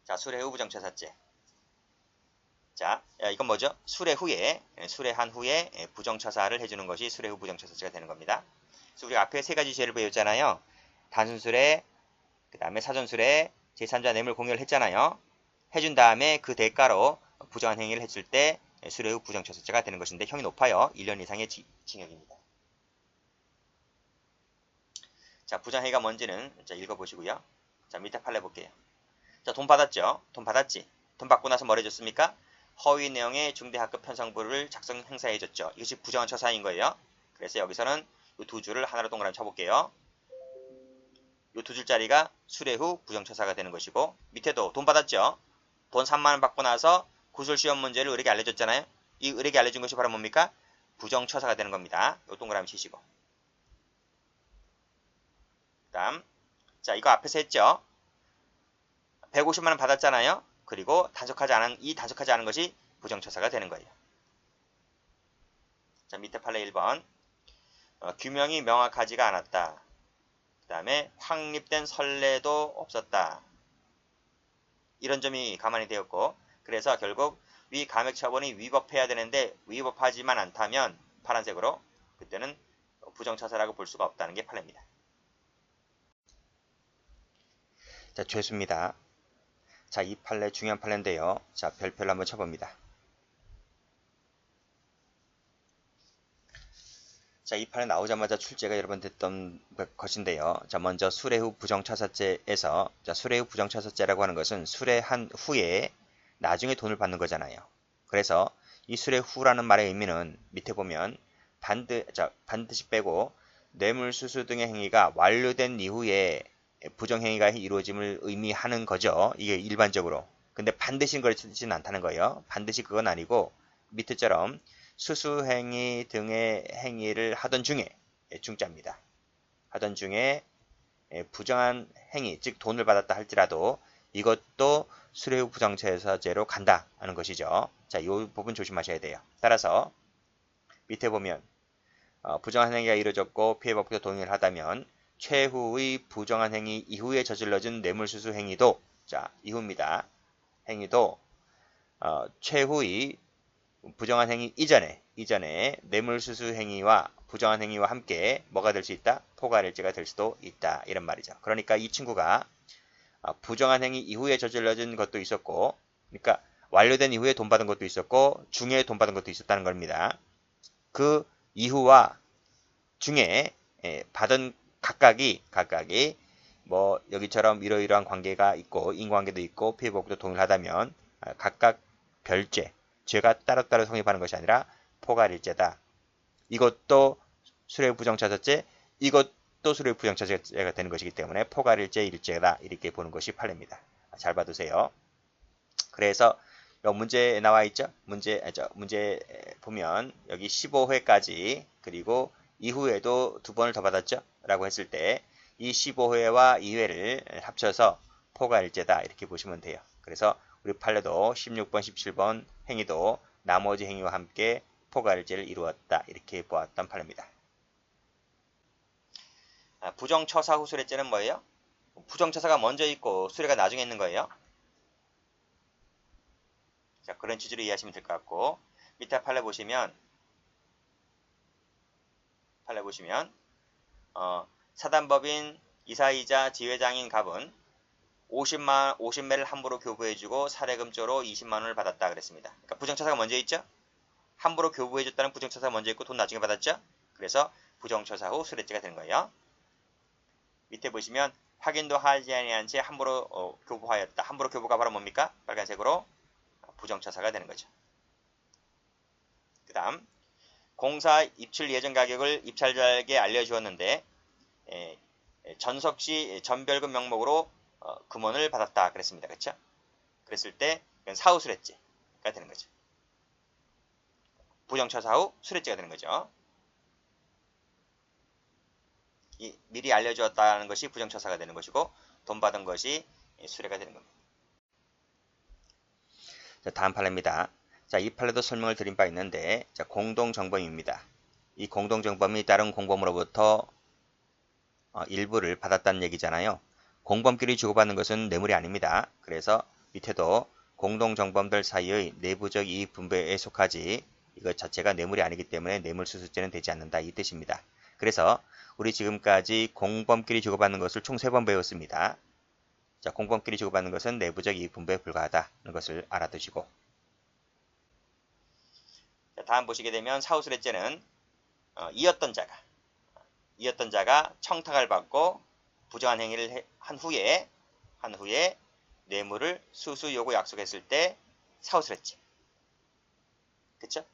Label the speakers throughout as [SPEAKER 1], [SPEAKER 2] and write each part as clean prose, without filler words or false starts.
[SPEAKER 1] 자, 수뢰 후 부정처사죄. 자, 이건 뭐죠? 수뢰한 후에 부정처사를 해주는 것이 수뢰 후 부정처사죄가 되는 겁니다. 그래서 우리가 앞에 세 가지 죄를 배웠잖아요. 단순수뢰, 그 다음에 사전수뢰, 제3자 뇌물 공여를 했잖아요. 해준 다음에 그 대가로 부정한 행위를 했을 때 수뢰 후 부정처사죄가 되는 것인데 형이 높아요. 1년 이상의 징역입니다. 자, 부정행위가 뭔지는 자, 읽어보시고요. 자, 밑에 판례 볼게요. 자, 돈 받았죠? 돈 받았지? 돈 받고 나서 뭘 해줬습니까? 허위 내용의 중대합급 편성부를 작성 행사해줬죠. 이것이 부정한 처사인 거예요. 그래서 여기서는 이 두 줄을 하나로 동그라미 쳐볼게요. 이 두 줄짜리가 수뢰 후 부정처사가 되는 것이고, 밑에도 돈 받았죠? 돈 3만원 받고 나서 구술시험 문제를 의뢰게 알려줬잖아요. 이 의뢰게 알려준 것이 바로 뭡니까? 부정처사가 되는 겁니다. 이 동그라미 치시고. 그 다음, 자, 이거 앞에서 했죠? 150만원 받았잖아요. 그리고 단속하지 않은 것이 부정처사가 되는 거예요. 자, 밑에 판례 1번. 규명이 명확하지가 않았다. 그 다음에 확립된 선례도 없었다. 이런 점이 가만히 되었고, 그래서 결국 위 감액 처분이 위법해야 되는데 위법하지만 않다면 파란색으로 그때는 부정처사라고 볼 수가 없다는 게 판례입니다. 자, 죄수입니다. 자, 이 판례 중요한 판례인데요. 자, 별표를 한번 쳐봅니다. 자, 이 판에 나오자마자 출제가 여러 번 됐던 것인데요. 자, 먼저 수뢰 후 부정처사죄에서, 자, 수뢰 후 부정처사죄라고 하는 것은 수뢰한 후에 나중에 돈을 받는 거잖아요. 그래서 이 수뢰 후라는 말의 의미는 밑에 보면 반드시 빼고 뇌물수수 등의 행위가 완료된 이후에 부정행위가 이루어짐을 의미하는 거죠. 이게 일반적으로. 근데 반드시 그렇지는 않다는 거예요. 반드시 그건 아니고 밑에처럼 수수행위 등의 행위를 하던 중에 중자입니다. 하던 중에 부정한 행위, 즉 돈을 받았다 할지라도 이것도 수뢰 후 부정처사죄로 간다 하는 것이죠. 자, 이 부분 조심하셔야 돼요. 따라서 밑에 보면 부정한 행위가 이루어졌고 피해법규 동의를 하다면 최후의 부정한 행위 이후에 저질러진 뇌물수수 행위도, 자, 이후입니다. 행위도 최후의 부정한 행위 이전에 뇌물수수 행위와 부정한 행위와 함께 뭐가 될 수 있다? 포괄일죄가 될 수도 있다. 이런 말이죠. 그러니까 이 친구가 부정한 행위 이후에 저질러진 것도 있었고, 그러니까 완료된 이후에 돈 받은 것도 있었고 중에 돈 받은 것도 있었다는 겁니다. 그 이후와 중에 받은 각각이 뭐 여기처럼 이러이러한 관계가 있고 인과관계도 있고 피해법규도 동일하다면 각각 별죄, 죄가 따로따로 성립하는 것이 아니라 포괄일죄다. 이것도 수뢰 부정처사죄, 이것도 수뢰 부정처사죄가 되는 것이기 때문에 포괄일죄, 일죄다. 이렇게 보는 것이 판례입니다. 잘 봐두세요. 그래서 문제에 나와 있죠? 문제 보면 여기 15회까지 그리고 이후에도 2번을 더 받았죠? 라고 했을 때 이 15회와 2회를 합쳐서 포괄일죄다. 이렇게 보시면 돼요. 그래서 우리 판례도 16번, 17번 행위도 나머지 행위와 함께 포괄일죄를 이루었다. 이렇게 보았던 판례입니다. 부정처사 후 수뢰죄는 뭐예요? 부정처사가 먼저 있고 수뢰가 나중에 있는 거예요. 자, 그런 취지로 이해하시면 될 것 같고, 밑에 판례 보시면 사단법인 이사이자 지회장인 갑은 50매를 함부로 교부해주고 사례금조로 20만원을 받았다 그랬습니다. 그러니까 부정처사가 먼저 있죠? 함부로 교부해줬다는 부정처사가 먼저 있고 돈 나중에 받았죠? 그래서 부정처사 후 수뢰죄가 되는 거예요. 밑에 보시면 확인도 하지 아니한 채 함부로 교부하였다. 함부로 교부가 바로 뭡니까? 빨간색으로 부정처사가 되는 거죠. 그 다음 공사 입출 예정 가격을 입찰자에게 알려주었는데 전석시 전별금 명목으로 금원을 받았다 그랬습니다. 그렇죠? 그랬을 때 사후 수뢰죄가 되는 거죠. 부정처사 후 수뢰죄가 되는 거죠. 미리 알려주었다는 것이 부정처사가 되는 것이고 돈 받은 것이 수뢰가 되는 겁니다. 자, 다음 판례입니다. 자, 이 판례도 설명을 드린 바 있는데, 자, 공동정범입니다. 이 공동정범이 다른 공범으로부터 일부를 받았다는 얘기잖아요. 공범끼리 주고받는 것은 뇌물이 아닙니다. 그래서 밑에도 공동정범들 사이의 내부적 이익 분배에 속하지 이것 자체가 뇌물이 아니기 때문에 뇌물수수죄는 되지 않는다 이 뜻입니다. 그래서 우리 지금까지 공범끼리 주고받는 것을 총 3번 배웠습니다. 자, 공범끼리 주고받는 것은 내부적 이익 분배에 불과하다는 것을 알아두시고, 자, 다음 보시게 되면 사후수뢰죄는 이었던 자가 청탁을 받고 부정한 행위를 한 후에 뇌물을 수수 요구 약속했을 때 사후수뢰죄. 그쵸?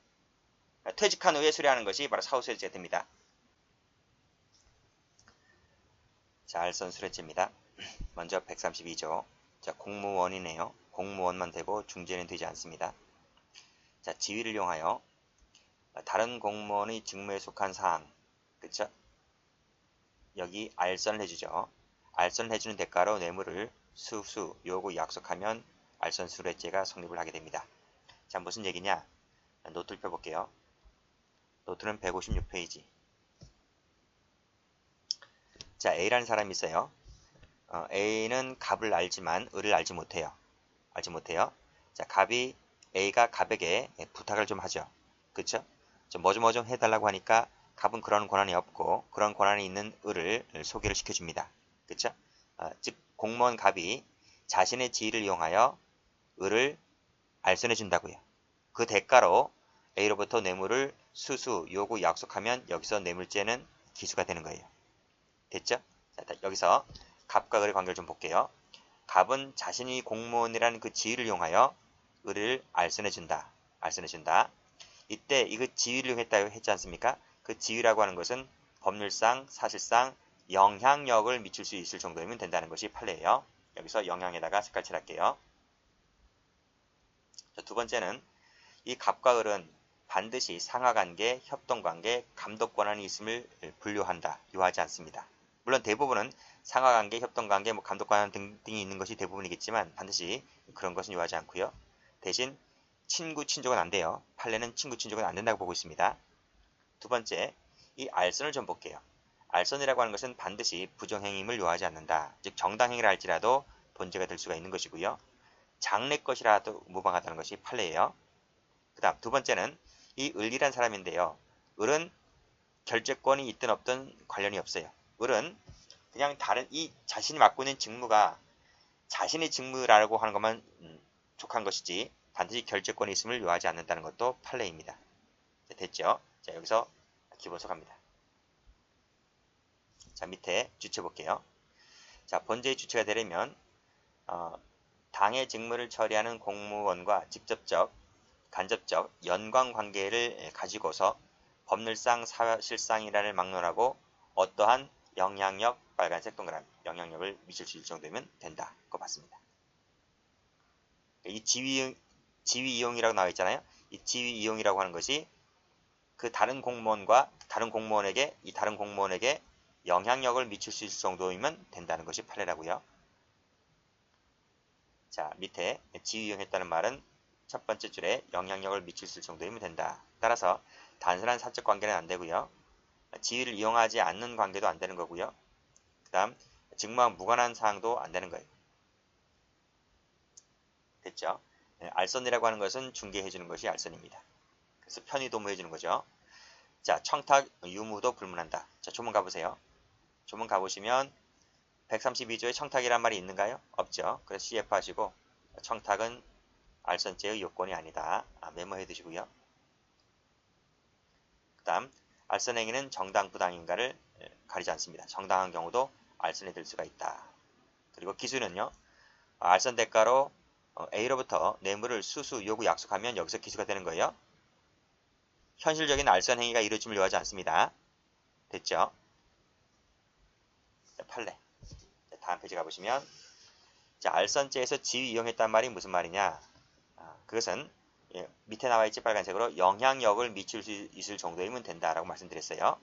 [SPEAKER 1] 퇴직한 후에 수뢰하는 것이 바로 사후수뢰죄가 됩니다. 자, 알선수뢰죄입니다. 먼저 132조. 자, 공무원이네요. 공무원만 되고 중재는 되지 않습니다. 자, 지위를 이용하여 다른 공무원의 직무에 속한 사항, 그쵸? 여기 알선을 해주죠. 알선을 해주는 대가로 뇌물을 수수, 요구, 약속하면 알선수뢰죄가 성립을 하게 됩니다. 자, 무슨 얘기냐? 노트를 펴볼게요. 노트는 156페이지. 자, A라는 사람이 있어요. A는 갑을 알지만 을을 알지 못해요. 자, A가 갑에게 부탁을 좀 하죠. 그쵸? 뭐 좀 해달라고 하니까 갑은 그런 권한이 없고 그런 권한이 있는 을을 소개를 시켜줍니다. 그쵸? 즉 공무원 갑이 자신의 지위를 이용하여 을을 알선해 준다고요. 그 대가로 A로부터 뇌물을 수수, 요구, 약속하면 여기서 뇌물죄는 기수가 되는 거예요. 됐죠? 자, 여기서 갑과 을의 관계를 좀 볼게요. 갑은 자신이 공무원이라는 그 지위를 이용하여 을을 알선해 준다. 이때 이거 지위를 이용했다고 했지 않습니까? 그 지위라고 하는 것은 법률상, 사실상 영향력을 미칠 수 있을 정도이면 된다는 것이 판례예요. 여기서 영향에다가 색깔 칠할게요. 자, 두 번째는 이 갑과 을은 반드시 상하관계, 협동관계, 감독 권한이 있음을 분류한다. 요하지 않습니다. 물론 대부분은 상하관계, 협동관계, 감독 권한 등이 있는 것이 대부분이겠지만 반드시 그런 것은 요하지 않고요. 대신 친구, 친족은 안 돼요. 판례는 친구, 친족은 안 된다고 보고 있습니다. 두 번째, 이 알선을 좀 볼게요. 알선이라고 하는 것은 반드시 부정행위임을 요하지 않는다. 즉 정당행위를 할지라도 본죄가 될 수가 있는 것이고요. 장래 것이라도 무방하다는 것이 판례예요. 그 다음 두 번째는 이 을이란 사람인데요. 을은 결재권이 있든 없든 관련이 없어요. 을은 그냥 자신이 맡고 있는 직무가 자신의 직무라고 하는 것만 족한 것이지 반드시 결재권이 있음을 요하지 않는다는 것도 판례입니다. 자, 됐죠? 자, 여기서 기본소 갑니다. 자, 밑에 주체 볼게요. 자, 본죄의 주체가 되려면 당의 직무를 처리하는 공무원과 직접적, 간접적 연관관계를 가지고서 법률상, 사실상이라를 막론하고 어떠한 영향력, 빨간색 동그라미, 영향력을 미칠 수 있을 정도면 된다. 그거 봤습니다. 이 지위 이용이라고 나와 있잖아요. 이 지위 이용이라고 하는 것이 그 다른 공무원에게 영향력을 미칠 수 있을 정도이면 된다는 것이 판례라고요. 자, 밑에 지위 이용했다는 말은 첫 번째 줄에 영향력을 미칠 수 있을 정도이면 된다. 따라서 단순한 사적 관계는 안 되고요. 지위를 이용하지 않는 관계도 안 되는 거고요. 그 다음 직무와 무관한 사항도 안 되는 거예요. 됐죠? 알선이라고 하는 것은 중개해 주는 것이 알선입니다. 그래서 편의 도모해 주는 거죠. 자, 청탁 유무도 불문한다. 자, 조문 가보세요. 조문 가보시면 132조에 청탁이란 말이 있는가요? 없죠. 그래서 CF 하시고 청탁은 알선죄의 요건이 아니다. 메모해 두시고요. 그 다음 알선행위는 정당 부당인가를 가리지 않습니다. 정당한 경우도 알선이 될 수가 있다. 그리고 기수는요. 알선 대가로 A로부터 뇌물을 수수, 요구, 약속하면 여기서 기수가 되는 거예요. 현실적인 알선 행위가 이루어짐을 요하지 않습니다. 됐죠? 자, 판례. 자, 다음 페이지 가보시면 자, 알선죄에서 지위 이용했단 말이 무슨 말이냐? 그것은 밑에 나와 있지 빨간색으로 영향력을 미칠 수 있을 정도이면 된다라고 말씀드렸어요.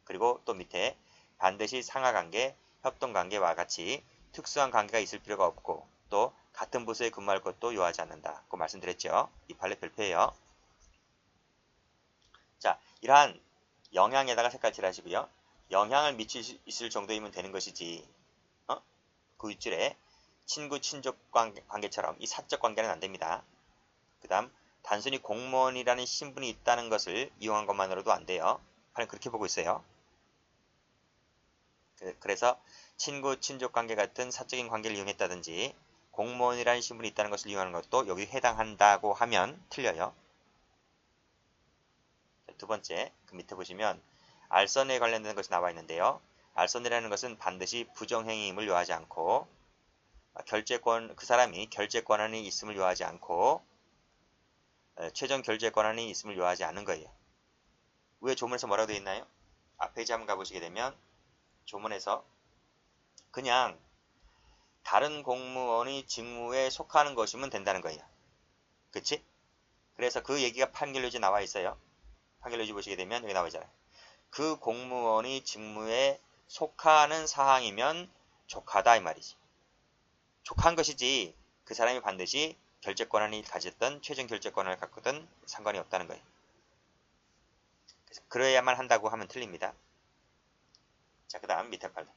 [SPEAKER 1] 그리고 또 밑에 반드시 상하관계, 협동관계와 같이 특수한 관계가 있을 필요가 없고 또 같은 부서에 근무할 것도 요하지 않는다. 그 말씀드렸죠. 이 판례 별표예요. 자, 이러한 영향에다가 색깔 칠하시고요. 영향을 미칠 수 있을 정도이면 되는 것이지. 그 윗줄에 친구, 친족 관계처럼 이 사적 관계는 안 됩니다. 그 다음 단순히 공무원이라는 신분이 있다는 것을 이용한 것만으로도 안 돼요. 저는 그렇게 보고 있어요. 그래서 친구, 친족 관계 같은 사적인 관계를 이용했다든지 공무원이라는 신분이 있다는 것을 이용하는 것도 여기 해당한다고 하면 틀려요. 두 번째, 그 밑에 보시면 알선에 관련된 것이 나와 있는데요. 알선이라는 것은 반드시 부정행위임을 요하지 않고 그 사람이 결제 권한이 있음을 요하지 않고 최종 결제 권한이 있음을 요하지 않는 거예요. 위에 조문에서 뭐라고 되어 있나요? 앞페이지 한번 가보시게 되면 조문에서 그냥 다른 공무원의 직무에 속하는 것이면 된다는 거예요. 그치? 그래서 그 얘기가 판결료지 나와 있어요. 판결료지 보시게 되면 여기 나와 있잖아요. 그 공무원의 직무에 속하는 사항이면 족하다 이 말이지. 족한 것이지 그 사람이 반드시 결제 권한이 가졌던 최종 결제 권한을 갖거든 상관이 없다는 거예요. 그래서 그래야만 한다고 하면 틀립니다. 자, 그 다음 밑에 팔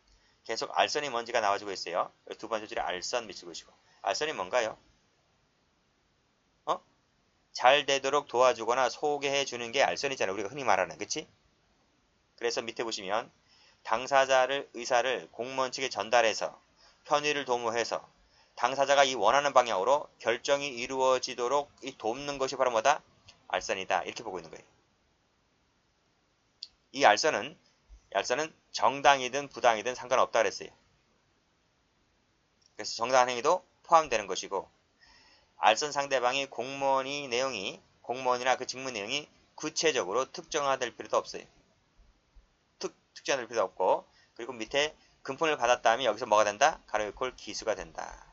[SPEAKER 1] 계속 알선이 뭔지가 나와주고 있어요. 두 번째 줄에 알선 밑줄 보시고 알선이 뭔가요? 잘 되도록 도와주거나 소개해 주는 게 알선이잖아요. 우리가 흔히 말하는, 그치? 그래서 밑에 보시면 당사자를 의사를 공무원 측에 전달해서 편의를 도모해서 당사자가 이 원하는 방향으로 결정이 이루어지도록 돕는 것이 바로 뭐다? 알선이다. 이렇게 보고 있는 거예요. 이 알선은 정당이든 부당이든 상관없다 그랬어요. 그래서 정당한 행위도 포함되는 것이고 알선 상대방이 공무원이나 그 직무 내용이 구체적으로 특정화될 필요도 없어요. 특정화될 필요도 없고 그리고 밑에 금품을 받았다면 여기서 뭐가 된다? 가로 열골 기수가 된다.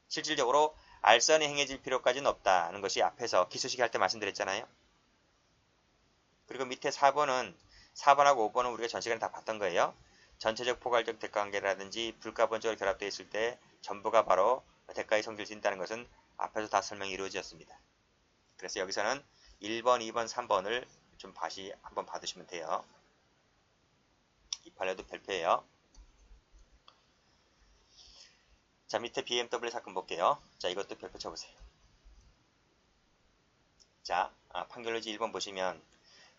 [SPEAKER 1] 실질적으로 알선이 행해질 필요까지는 없다는 것이 앞에서 기수식 할 때 말씀드렸잖아요. 그리고 밑에 4번하고 5번은 우리가 전 시간에 다 봤던 거예요. 전체적 포괄적 대가관계라든지 불가분적으로 결합되어 있을 때 전부가 바로 대가의 성질을 지닌다는 것은 앞에서 다 설명이 이루어졌습니다. 그래서 여기서는 1번, 2번, 3번을 좀 다시 한번 받으시면 돼요. 이 판례도 별표예요. 자, 밑에 BMW 사건 볼게요. 자, 이것도 별표 쳐보세요. 자, 판결로지 1번 보시면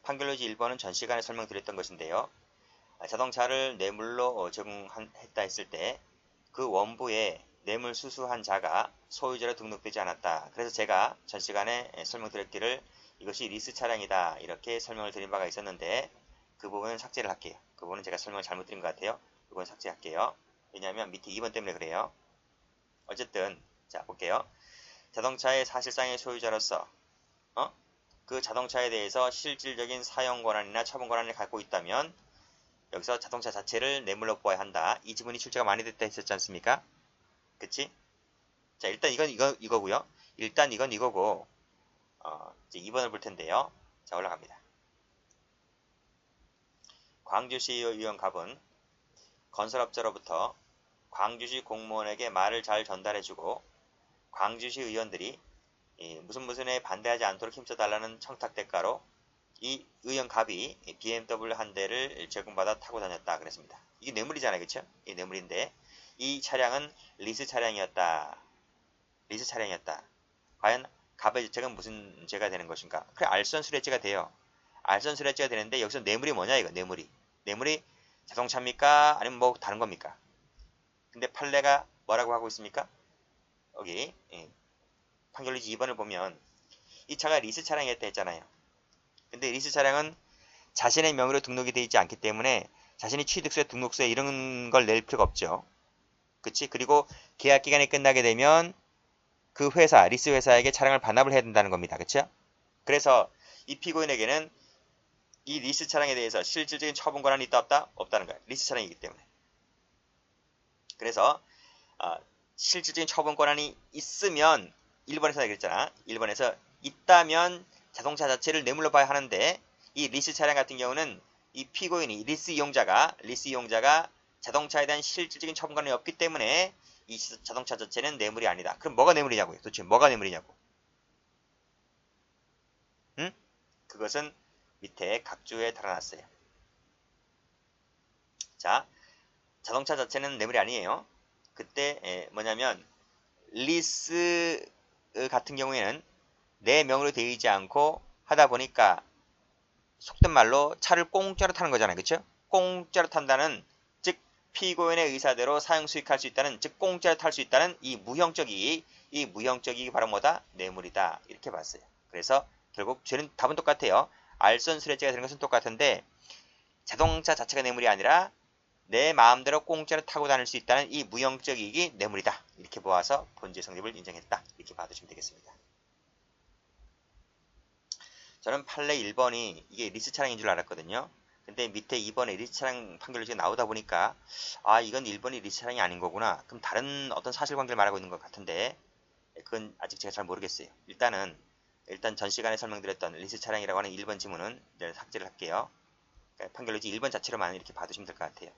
[SPEAKER 1] 판결로지 1번은 전 시간에 설명드렸던 것인데요. 자동차를 뇌물로 제공했다 했을 때 그 원부에 뇌물 수수한 자가 소유자로 등록되지 않았다. 그래서 제가 전 시간에 설명드렸기를 이것이 리스 차량이다 이렇게 설명을 드린 바가 있었는데 그 부분은 삭제를 할게요. 그 부분은 제가 설명을 잘못 드린 것 같아요. 그건 삭제할게요. 왜냐하면 밑에 2번 때문에 그래요. 어쨌든 자 볼게요. 자동차의 사실상의 소유자로서 그 자동차에 대해서 실질적인 사용 권한이나 처분 권한을 갖고 있다면 여기서 자동차 자체를 뇌물로 보아야 한다. 이 지문이 출제가 많이 됐다 했었지 않습니까? 그치? 자, 일단 이거고요. 일단 이건 이거고 이제 2번을 볼 텐데요. 자, 올라갑니다. 광주시 의원 갑은 건설업자로부터 광주시 공무원에게 말을 잘 전달해주고 광주시 의원들이 무슨에 반대하지 않도록 힘써달라는 청탁 대가로 이 의원 갑이 BMW 한 대를 제공받아 타고 다녔다 그랬습니다. 이게 뇌물이잖아요. 그쵸? 이게 뇌물인데 이 차량은 리스 차량이었다. 리스 차량이었다. 과연 갑의 죄가 무슨 죄가 되는 것인가? 그래 알선수뢰죄가 돼요. 알선수뢰죄가 되는데 여기서 뇌물이 뭐냐 이거 뇌물이 자동차입니까? 아니면 뭐 다른 겁니까? 근데 판례가 뭐라고 하고 있습니까? 여기 판결리지 2번을 보면 이 차가 리스 차량이었다 했잖아요. 근데 리스 차량은 자신의 명의로 등록이 되어 있지 않기 때문에 자신이 취득세, 등록세 이런 걸 낼 필요가 없죠. 그치? 그리고 계약 기간이 끝나게 되면 그 회사, 리스 회사에게 차량을 반납을 해야 된다는 겁니다. 그쵸? 그래서 이 피고인에게는 이 리스 차량에 대해서 실질적인 처분 권한이 있다 없다? 없다는 거예요. 리스 차량이기 때문에. 그래서 실질적인 처분 권한이 있으면 1번에서 얘기했잖아. 1번에서 있다면 자동차 자체를 뇌물로 봐야 하는데 이 리스 차량 같은 경우는 이 피고인이 리스 이용자가 자동차에 대한 실질적인 처분권이 없기 때문에 이 자동차 자체는 뇌물이 아니다. 그럼 뭐가 뇌물이냐고요? 도대체 뭐가 뇌물이냐고? 응? 그것은 밑에 각주에 달아놨어요. 자, 자동차 자체는 뇌물이 아니에요. 그때 뭐냐면 리스 같은 경우에는 내 명의로 되어 있지 않고 하다 보니까 속된 말로 차를 공짜로 타는 거잖아요. 그쵸? 공짜로 탄다는, 즉 피고인의 의사대로 사용 수익할 수 있다는, 즉 공짜로 탈 수 있다는 이 무형적 이익, 이 무형적 이익이 바로 뭐다? 뇌물이다. 이렇게 봤어요. 그래서 결국 죄는 답은 똑같아요. 알선술래죄가 되는 것은 똑같은데 자동차 자체가 뇌물이 아니라 내 마음대로 공짜로 타고 다닐 수 있다는 이 무형적 이익이 뇌물이다. 이렇게 보아서 본죄 성립을 인정했다. 이렇게 봐주시면 되겠습니다. 저는 판례 1번이 이게 리스 차량인 줄 알았거든요. 근데 밑에 2번에 리스 차량 판결이 지금 나오다 보니까 아 이건 1번이 리스 차량이 아닌 거구나. 그럼 다른 어떤 사실관계를 말하고 있는 것 같은데 그건 아직 제가 잘 모르겠어요. 일단 전 시간에 설명드렸던 리스 차량이라고 하는 1번 지문은 삭제를 할게요. 그러니까 판결 유지 1번 자체로만 이렇게 봐두시면 될 것 같아요.